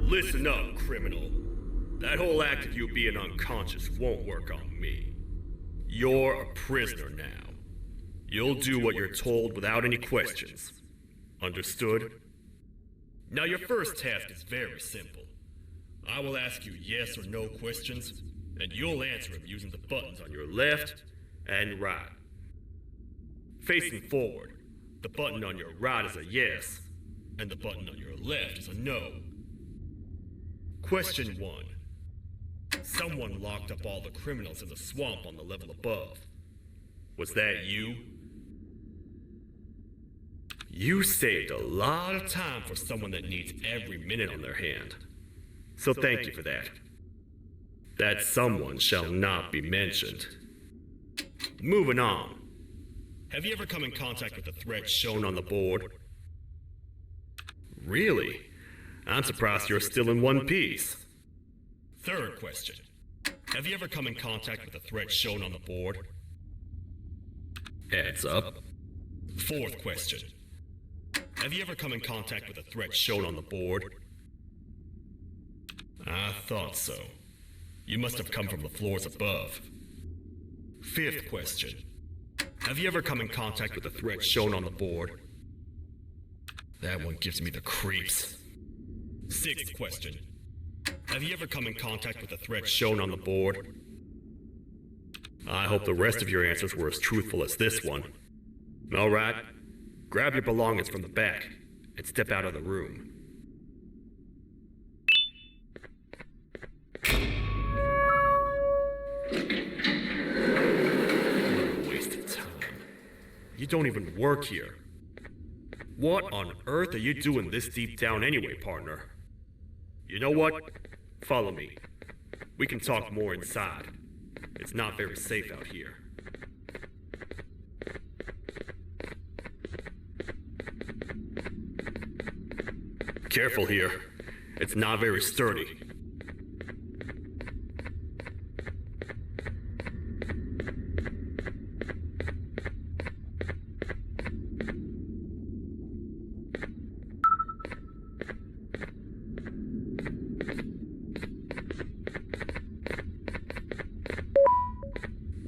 Listen up, criminal. That whole act of you being unconscious won't work on me. You're a prisoner now. You'll do what you're told without any questions. Understood? Now your first task is very simple. I will ask you yes or no questions, and you'll answer them using the buttons on your left and right. Facing forward, the button on your right is a yes, and the button on your left is a no. Question 1. Someone locked up all the criminals in the swamp on the level above. Was that you? You saved a lot of time for someone that needs every minute on their hand. So thank you for that. That someone shall not be mentioned. Moving on. Have you ever come in contact with the threat shown on the board? Really? I'm surprised you're still in one piece. Third question. Have you ever come in contact with the threat shown on the board? Heads up. Fourth question. Have you ever come in contact with the threat shown on the board? I thought so. You must have come from the floors above. Fifth question. Have you ever come in contact with the threat shown on the board? That one gives me the creeps. Sixth question. Have you ever come in contact with the threat shown on the board? I hope the rest of your answers were as truthful as this one. All right, grab your belongings from the back and step out of the room. What a waste of time. You don't even work here. What on earth are you doing this deep down anyway, partner? You know what? Follow me. We can talk more inside. It's not very safe out here. Careful here. It's not very sturdy.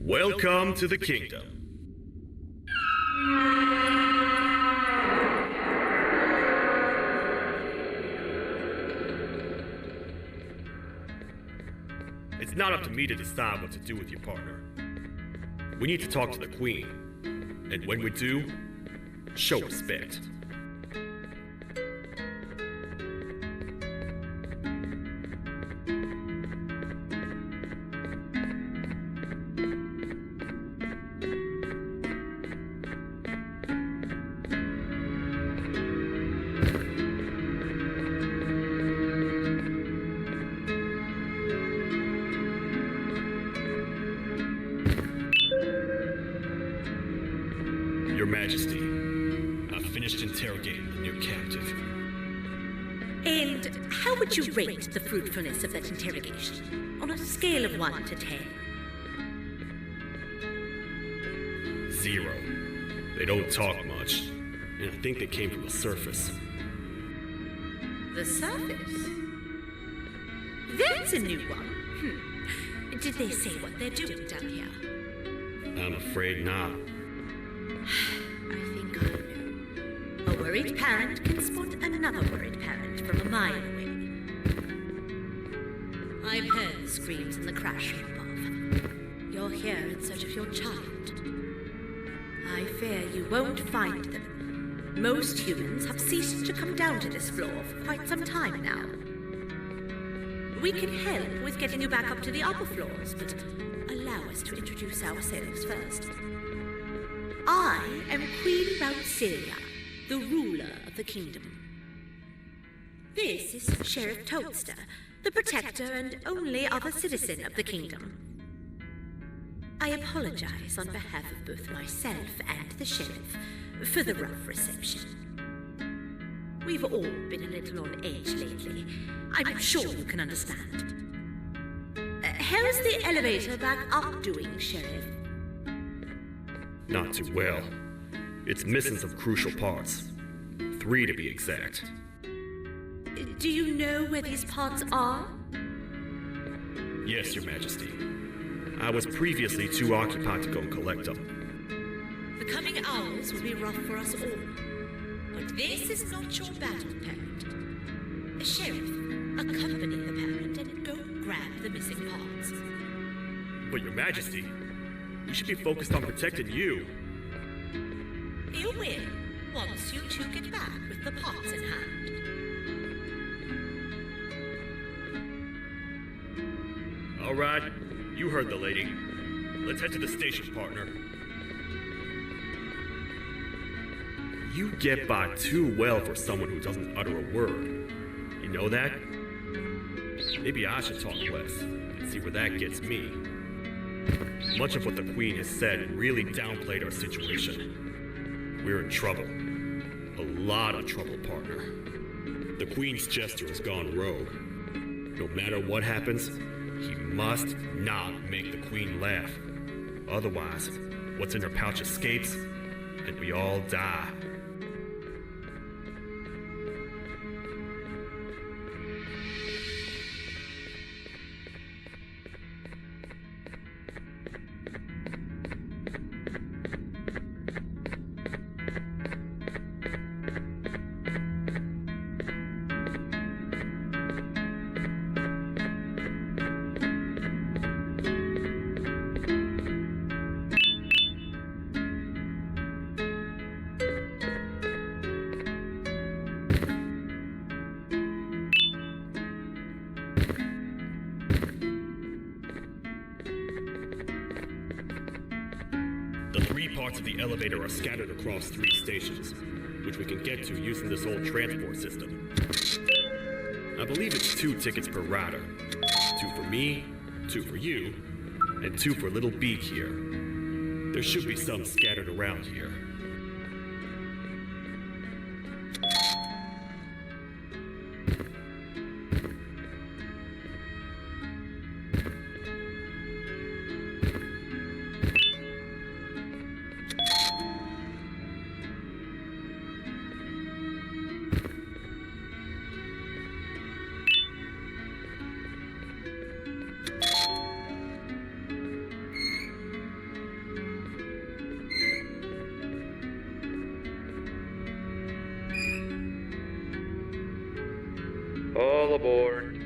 Welcome to the kingdom. It's not up to me to decide what to do with your partner. We need to talk to the queen. And when we do, show respect. Your Majesty, I've finished interrogating the new captive. And how would you rate the fruitfulness of that interrogation, on a scale of 1 to 10? 0. They don't talk much, and I think they came from the surface. The surface? That's a new one. Did they say what they're doing down here? I'm afraid not. I think I know. A worried parent can spot another worried parent. mile away. I've heard the screams and the crash from above. You're here in search of your child. I fear you won't find them. Most humans have ceased to come down to this floor for quite some time now. We can help with getting you back up to the upper floors, but allow us to introduce ourselves first. I am Queen Bouncilia, the ruler of the kingdom. This is Sheriff Toadster, the protector and only other citizen of the kingdom. I apologize on behalf of both myself and the sheriff for the rough reception. We've all been a little on edge lately. I'm sure you can understand. How's the elevator back up doing, Sheriff? Not too well. It's missing some crucial parts. 3 to be exact. Do you know where these parts are? Yes, Your Majesty. I was previously too occupied to go and collect them. The coming hours will be rough for us all. But this is not your battle, Parent. Sheriff, accompany the Parent and go grab the missing parts. But Your Majesty, we should be focused on protecting you. You will, once you two get back with the parts in hand. All right, you heard the lady. Let's head to the station, partner. You get by too well for someone who doesn't utter a word. You know that? Maybe I should talk less and see where that gets me. Much of what the Queen has said really downplayed our situation. We're in trouble. A lot of trouble, partner. The Queen's jester has gone rogue. No matter what happens, he must not make the Queen laugh. Otherwise, what's in her pouch escapes, and we all die. The 3 parts of the elevator are scattered across 3 stations, which we can get to using this old transport system. I believe it's 2 tickets per rider. 2 for me, 2 for you, and 2 for Little Beak here. There should be some scattered around here. All aboard.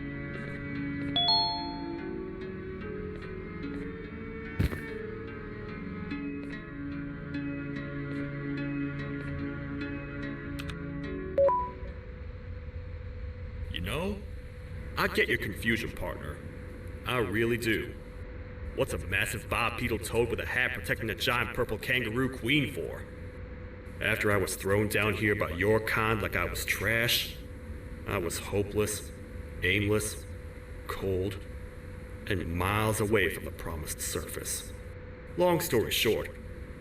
You know, I get your confusion, partner. I really do. What's a massive bipedal toad with a hat protecting a giant purple kangaroo queen for? After I was thrown down here by your kind like I was trash, I was hopeless, aimless, cold, and miles away from the promised surface. Long story short,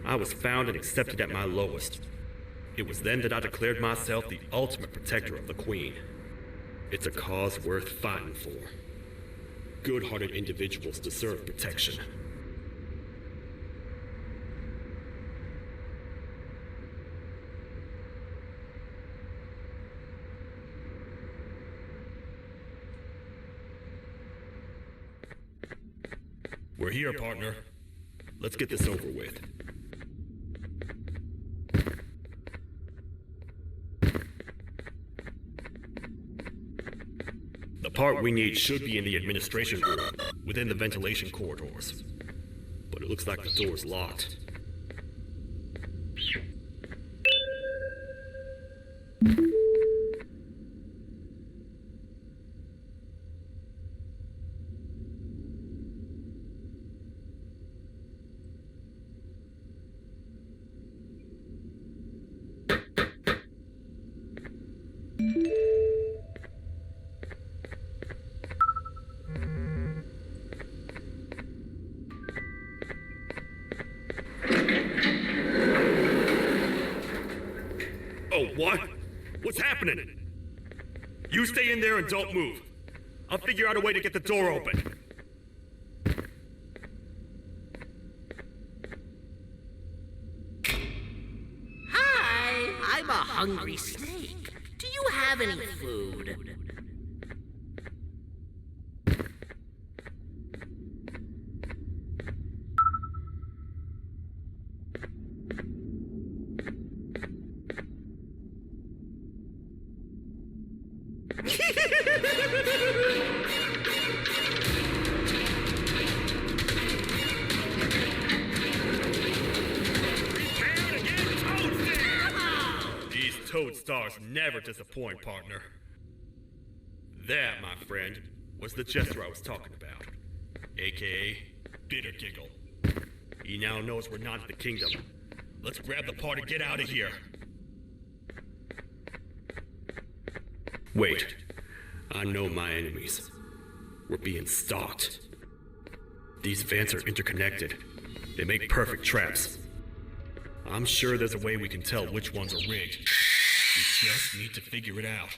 I was found and accepted at my lowest. It was then that I declared myself the ultimate protector of the Queen. It's a cause worth fighting for. Good-hearted individuals deserve protection. We're here, partner. Let's get this over with. part we need should be in the administration room, within the ventilation corridors. But it looks like the door's locked. Oh, what? What's happening? You stay in there and don't move. I'll figure out a way to get the door open. Hi, I'm a hungry snake. Do you have any food? These toad stars never disappoint, partner. That, my friend, was the jester I was talking about. AKA Bitter Giggle. He now knows we're not in the kingdom. Let's grab the part and get out of here. Wait. I know my enemies. We're being stalked. These vents are interconnected. They make perfect traps. I'm sure there's a way we can tell which ones are rigged. We just need to figure it out.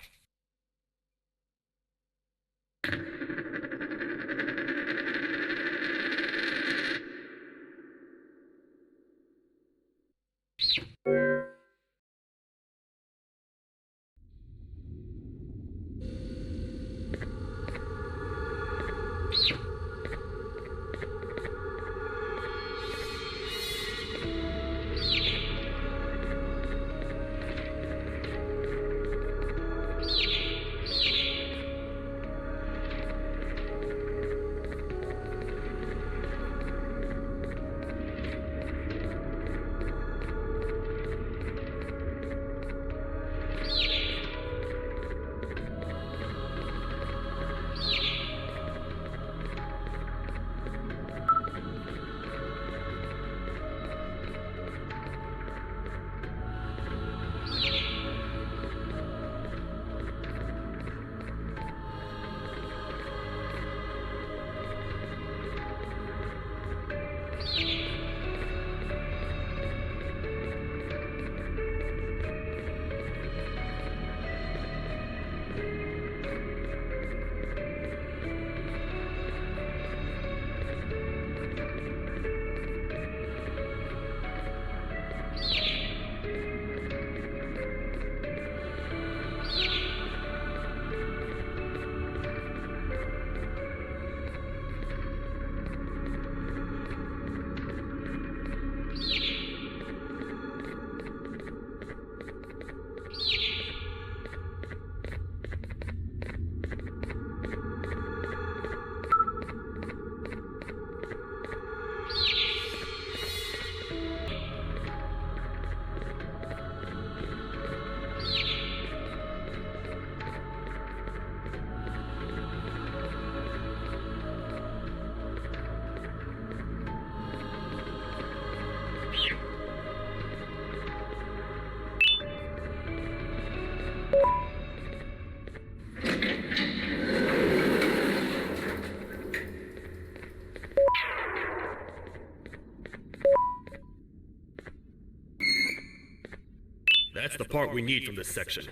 That's the part we need from this section.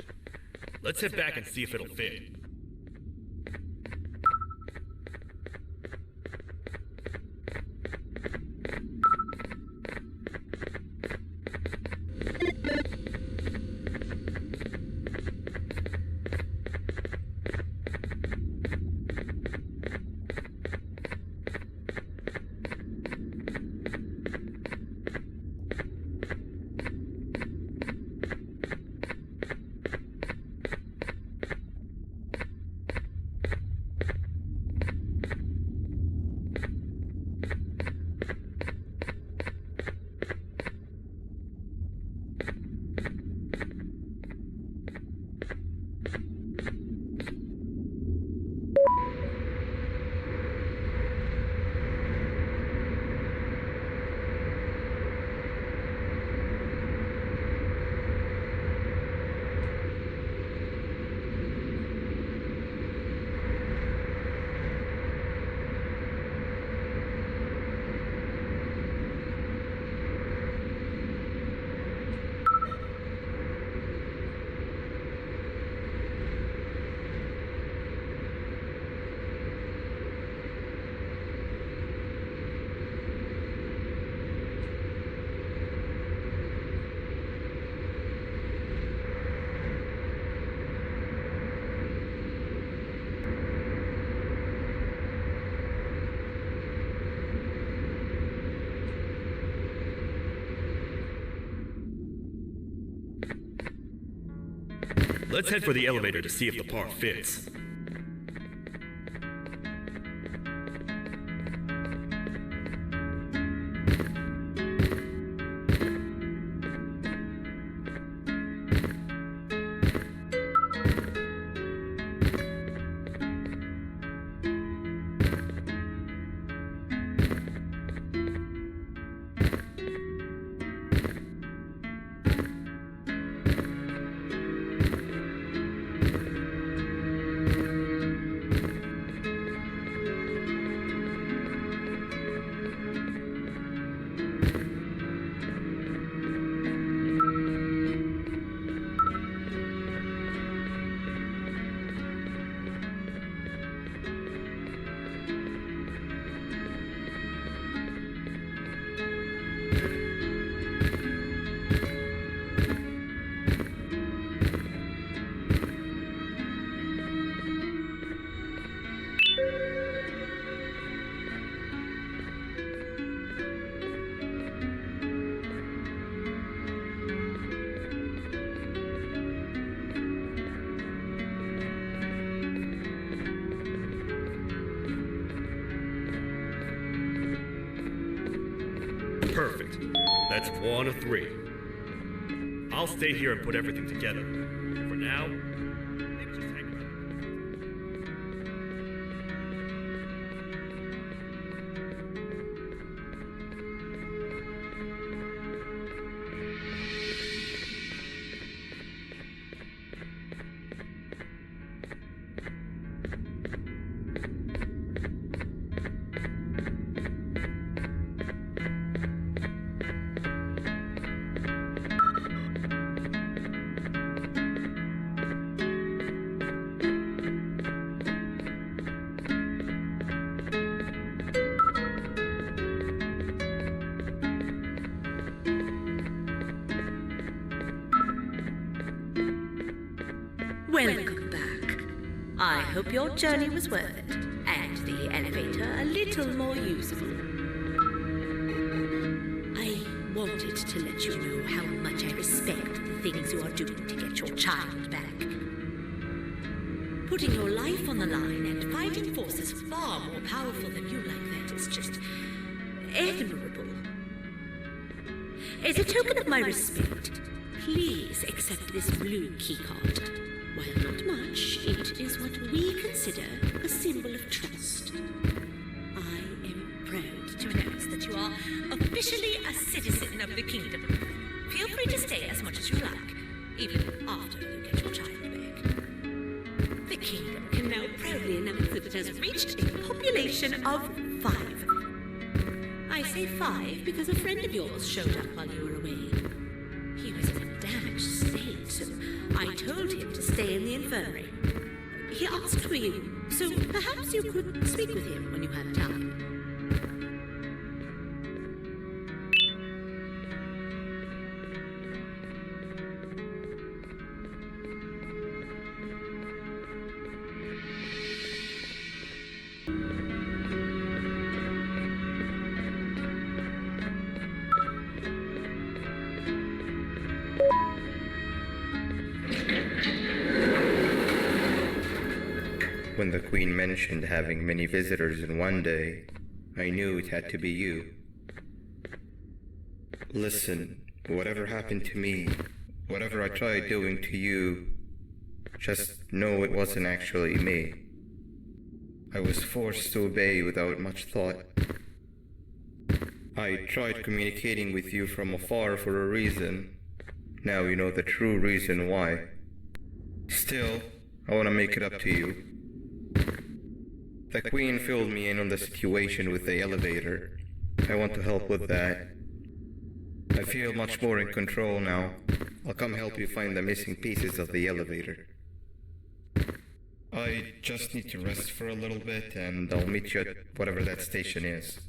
Let's head back and see if it'll fit. Let's head for the elevator to see if the part fits. Perfect. That's 1 of 3. I'll stay here and put everything together. For now, maybe just hang around. Welcome back. I hope your journey was worth it, and the elevator a little more usable. I wanted to let you know how much I respect the things you are doing to get your child back. Putting your life on the line and fighting forces far more powerful than you like that is just admirable. As a token of my respect, please accept this blue keycard. While not much, it is what we consider a symbol of trust. I am proud to announce that you are officially a citizen of the kingdom. Feel free to stay as much as you like, even after you get your child back. The kingdom can now proudly announce that it has reached a population of 5. I say 5 because a friend of yours showed up while you were away. He was in a damaged state, so I told him to stay in the infirmary. He asked for you, so perhaps you could speak with him when you have time. When the Queen mentioned having many visitors in one day, I knew it had to be you. Listen, whatever happened to me, whatever I tried doing to you, just know it wasn't actually me. I was forced to obey without much thought. I tried communicating with you from afar for a reason. Now you know the true reason why. Still, I want to make it up to you. The Queen filled me in on the situation with the elevator. I want to help with that. I feel much more in control now. I'll come help you find the missing pieces of the elevator. I just need to rest for a little bit, and I'll meet you at whatever that station is.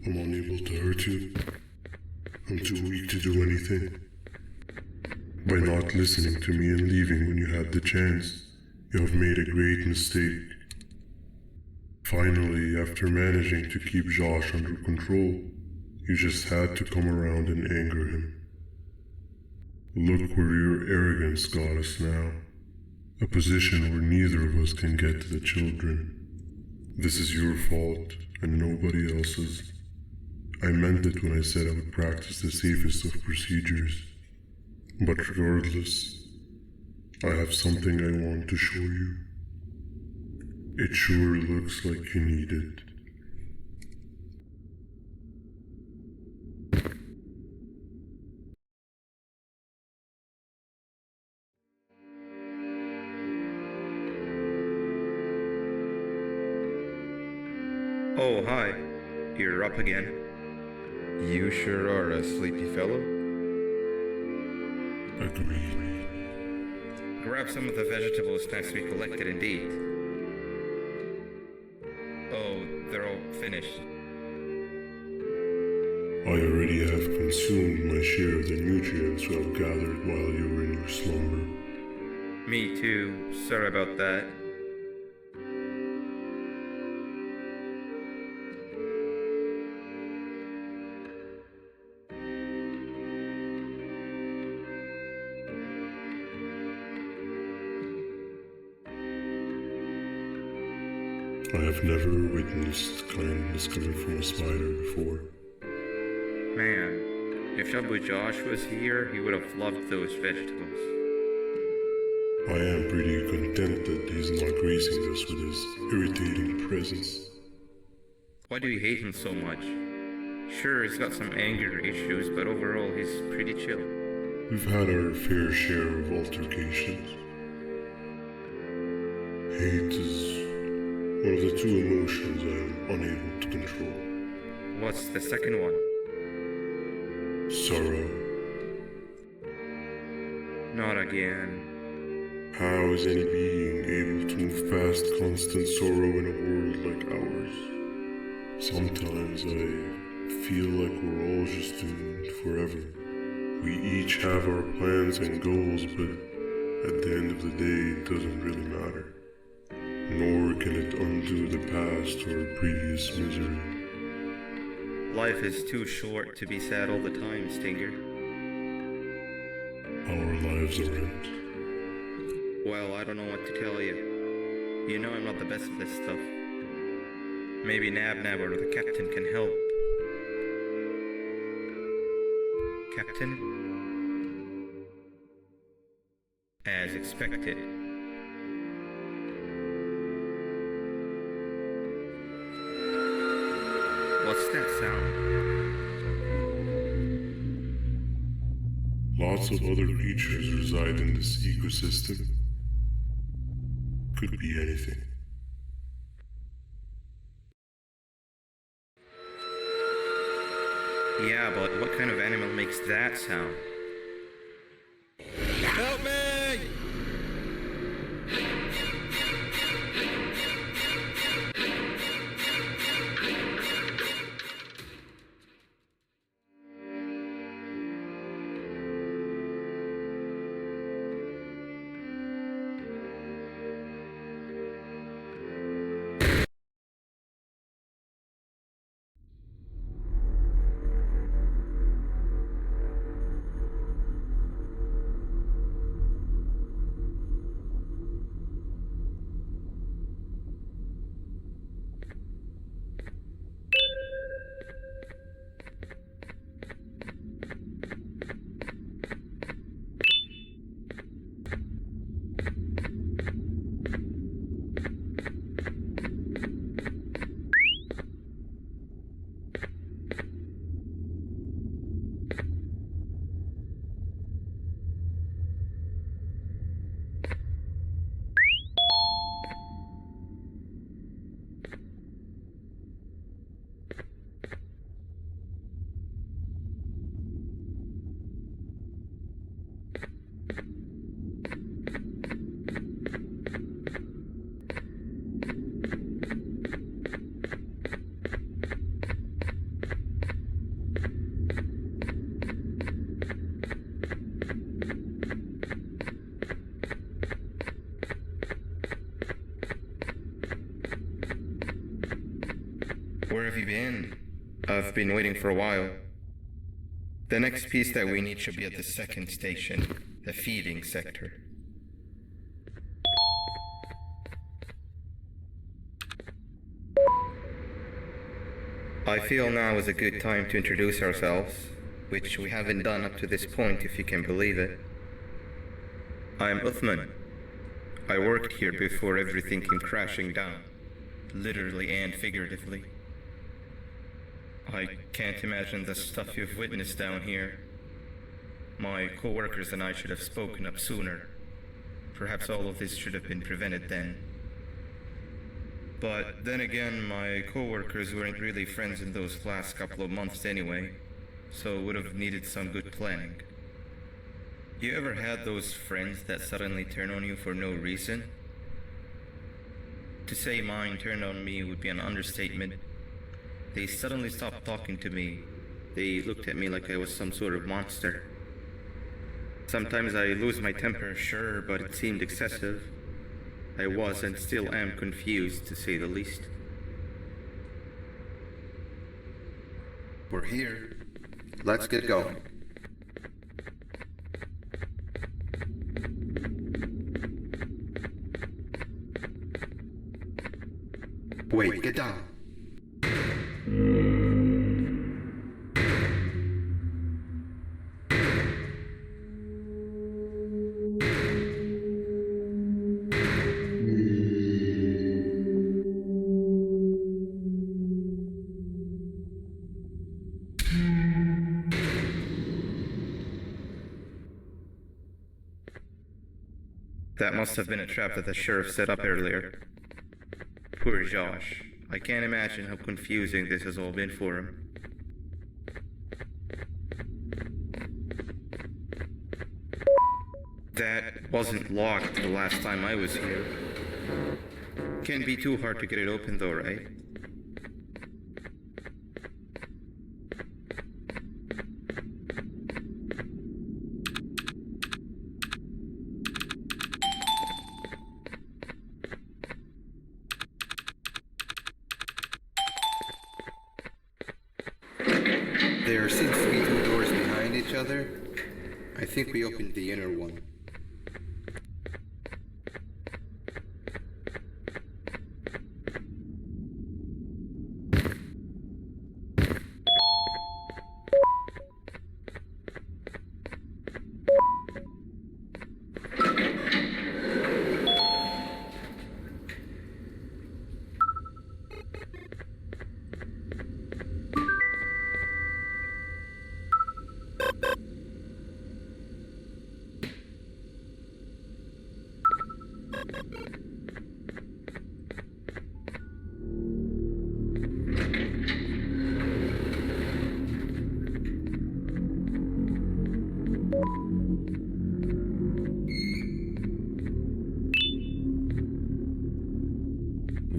I'm unable to hurt you. I'm too weak to do anything. By not listening to me and leaving when you had the chance, you have made a great mistake. Finally, after managing to keep Josh under control, you just had to come around and anger him. Look where your arrogance got us now. A position where neither of us can get to the children. This is your fault and nobody else's. I meant it when I said I would practice the safest of procedures. But regardless, I have something I want to show you. It sure looks like you need it. Oh, hi. You're up again. You sure are a sleepy fellow. Agreed. Grab some of the vegetable snacks we collected and eat. Oh, they're all finished. I already have consumed my share of the nutrients you have gathered while you were in your slumber. Me too. Sorry about that. I have never witnessed kindness coming from a spider before. Man, if Shabu Josh was here, he would have loved those vegetables. I am pretty content that he's not gracing us with his irritating presence. Why do you hate him so much? Sure, he's got some anger issues, but overall he's pretty chill. We've had our fair share of altercations. Hate is one of the two emotions I am unable to control. What's the second one? Sorrow. Not again. How is any being able to move past constant sorrow in a world like ours? Sometimes I feel like we're all just doomed forever. We each have our plans and goals, but at the end of the day, it doesn't really matter. Nor can it undo the past or previous misery. Life is too short to be sad all the time, Stinger. Our lives aren't. Well, I don't know what to tell you. You know I'm not the best at this stuff. Maybe Nab or the captain can help. Captain? As expected. What's that sound? Lots of other creatures reside in this ecosystem. Could be anything. Yeah, but what kind of animal makes that sound? Help me! Where have you been? I've been waiting for a while. The next piece that we need should be at the second station, the feeding sector. I feel now is a good time to introduce ourselves, which we haven't done up to this point, if you can believe it. I'm Uthman. I worked here before everything came crashing down, literally and figuratively. I can't imagine the stuff you've witnessed down here. My co-workers and I should have spoken up sooner. Perhaps all of this should have been prevented then. But then again, my co-workers weren't really friends in those last couple of months anyway, so would have needed some good planning. You ever had those friends that suddenly turn on you for no reason? To say mine turned on me would be an understatement. They suddenly stopped talking to me. They looked at me like I was some sort of monster. Sometimes I lose my temper, sure, but it seemed excessive. I was and still am confused, to say the least. We're here. Let's get going. Wait, get down. That must have been a trap that the sheriff set up earlier. Poor Josh. I can't imagine how confusing this has all been for him. That wasn't locked the last time I was here. Can't be too hard to get it open though, right? There seems to be two doors behind each other. I think we opened the inner one.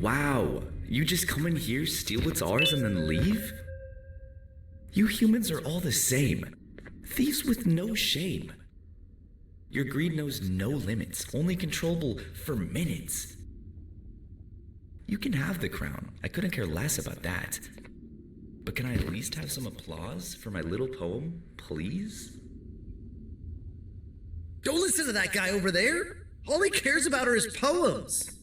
Wow, you just come in here, steal what's ours, and then leave? You humans are all the same. Thieves with no shame. Your greed knows no limits, only controllable for minutes. You can have the crown. I couldn't care less about that. But can I at least have some applause for my little poem, please? Don't listen to that guy over there. All he cares about are his poems.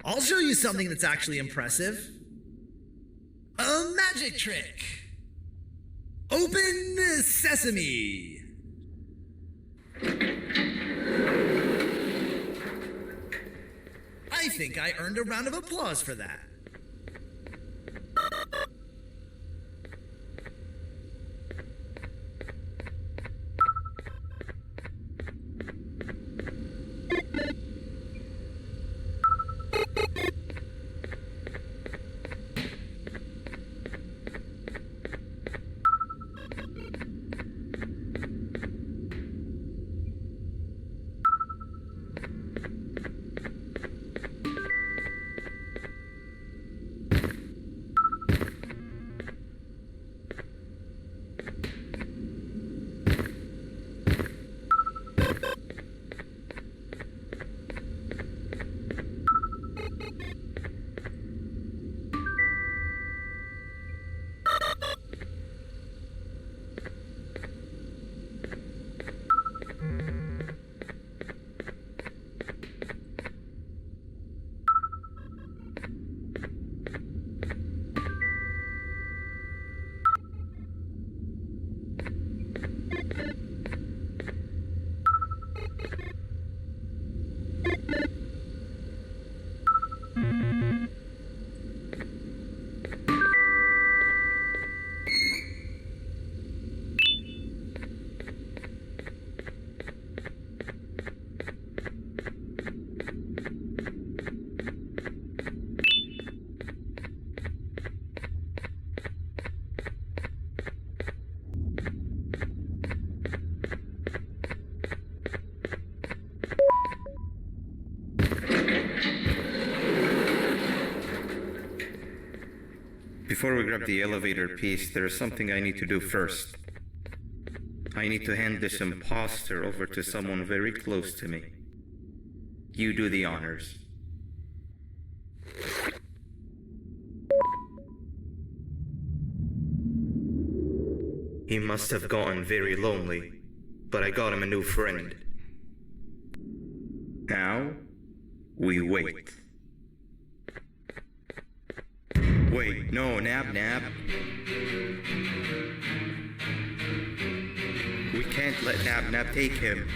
I'll show you something that's actually impressive. A magic trick. Open sesame. I think I earned a round of applause for that. Before we grab the elevator piece, there is something I need to do first. I need to hand this imposter over to someone very close to me. You do the honors. He must have gotten very lonely, but I got him a new friend. Now, we wait. Wait, no, Nab. We can't let Nab take him.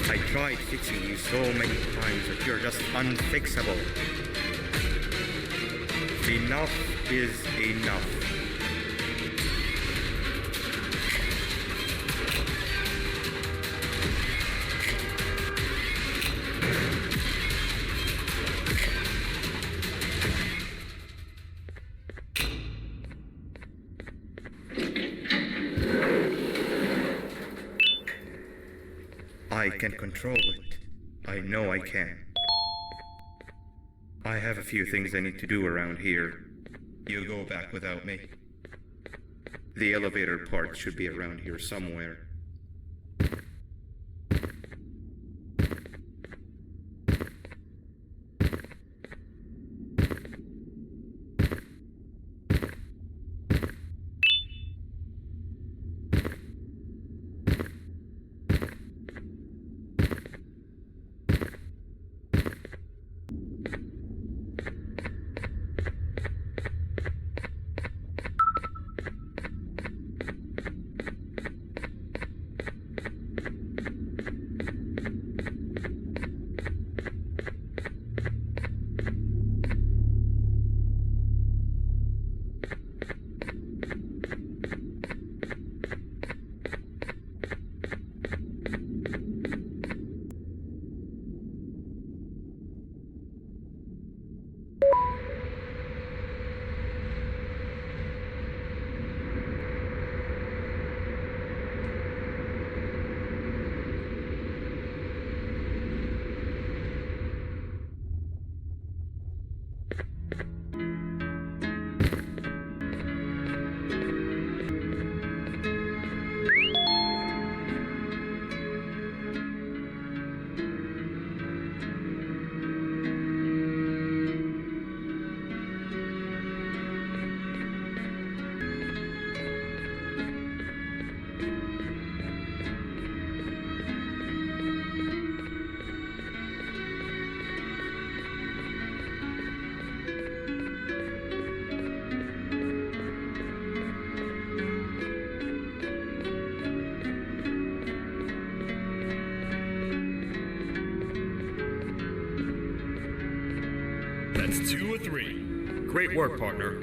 I tried fixing you so many times that you're just unfixable. Enough is enough. I can control it. I know I can. I have a few things I need to do around here. You go back without me. The elevator part should be around here somewhere. That's 2 or 3. Great work, partner.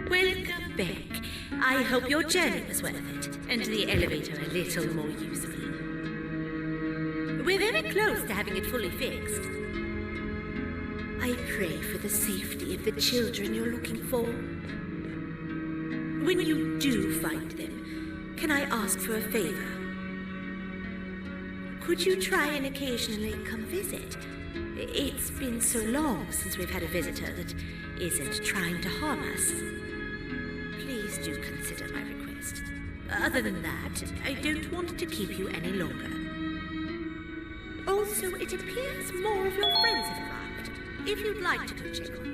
Welcome back. I hope your journey was worth it, and the elevator a little more usable. We're very close to having it fully fixed. I pray for the safety of the children you're looking for. When you do find them, can I ask for a favor? Could you try and occasionally come visit? It's been so long since we've had a visitor that isn't trying to harm us. Please do consider my request. Other than that, I don't want to keep you any longer. Also, it appears more of your friends have arrived. If you'd like to go check on them.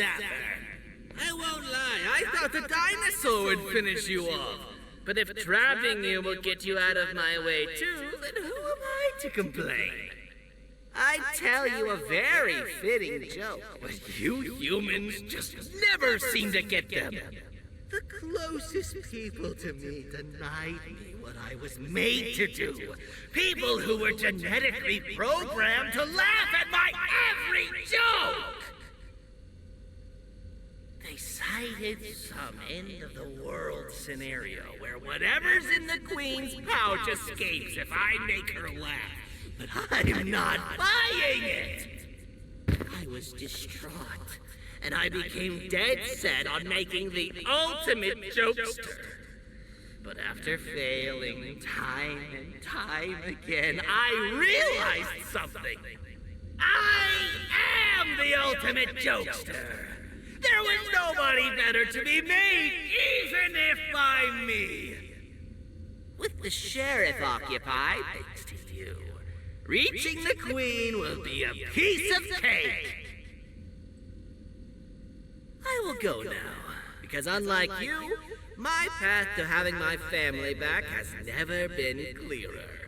I won't lie, I thought the dinosaur would finish you off. But if trapping you will get you out of my way too, then who am I to complain? I tell you a very fitting joke, but you humans just never seem to get them. The closest people to me denied me what I was made to do. People who were genetically programmed to laugh at my every joke! They cited some end-of-the-world scenario where whatever's in the Queen's pouch escapes if I make her laugh. But I'm not buying it! I was distraught, and I became dead set on making the ultimate jokester. But after failing time and time again, I realized something. I am the ultimate jokester! There was nobody better to be made, even if by me. With the sheriff occupied, thanks to you, reaching the Queen will be a piece of cake. I will go now, because unlike you, my path to having my family back has never been clearer.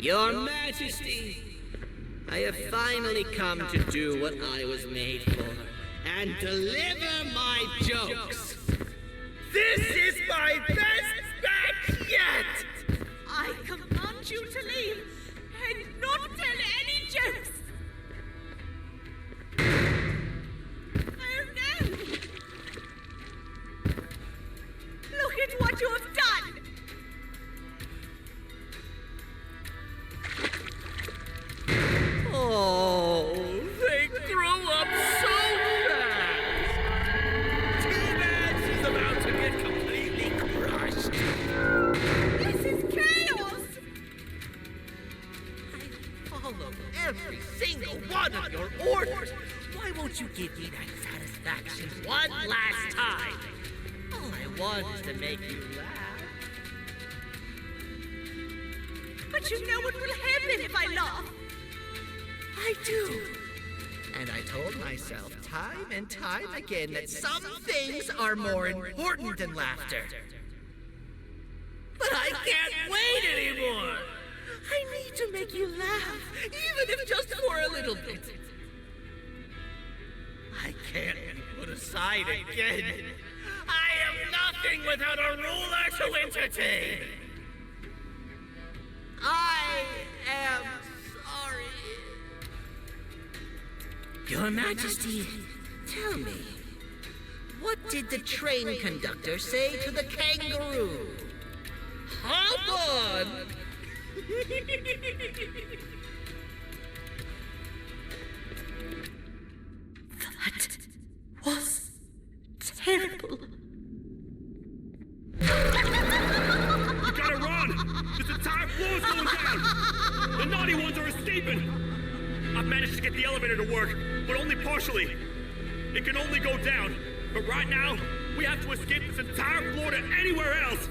Your Majesty, I have finally come to do what I was made for, and deliver my jokes. This is my best back yet! I command you to leave and not tell any jokes. Oh no! Look at what you have done! Oh, they grew up so fast! Too bad she's about to get completely crushed. This is chaos! I followed every single one of your orders. Why won't you give me that satisfaction one last time? All I want is to make you laugh. But you know what will happen if I laugh. I do. And I told myself time and time again that some things are more important than laughter. But I can't wait anymore. I need to make you laugh, even if just for a little bit. I can't be put aside again. I am nothing without a ruler to entertain. I am sorry. Your Majesty, tell me, what did the train conductor say to the kangaroo? Hop on! That was terrible. You gotta run! This entire floor's going down! The naughty ones are escaping! I've managed to get the elevator to work, but only partially. It can only go down. But right now, we have to escape this entire floor to anywhere else.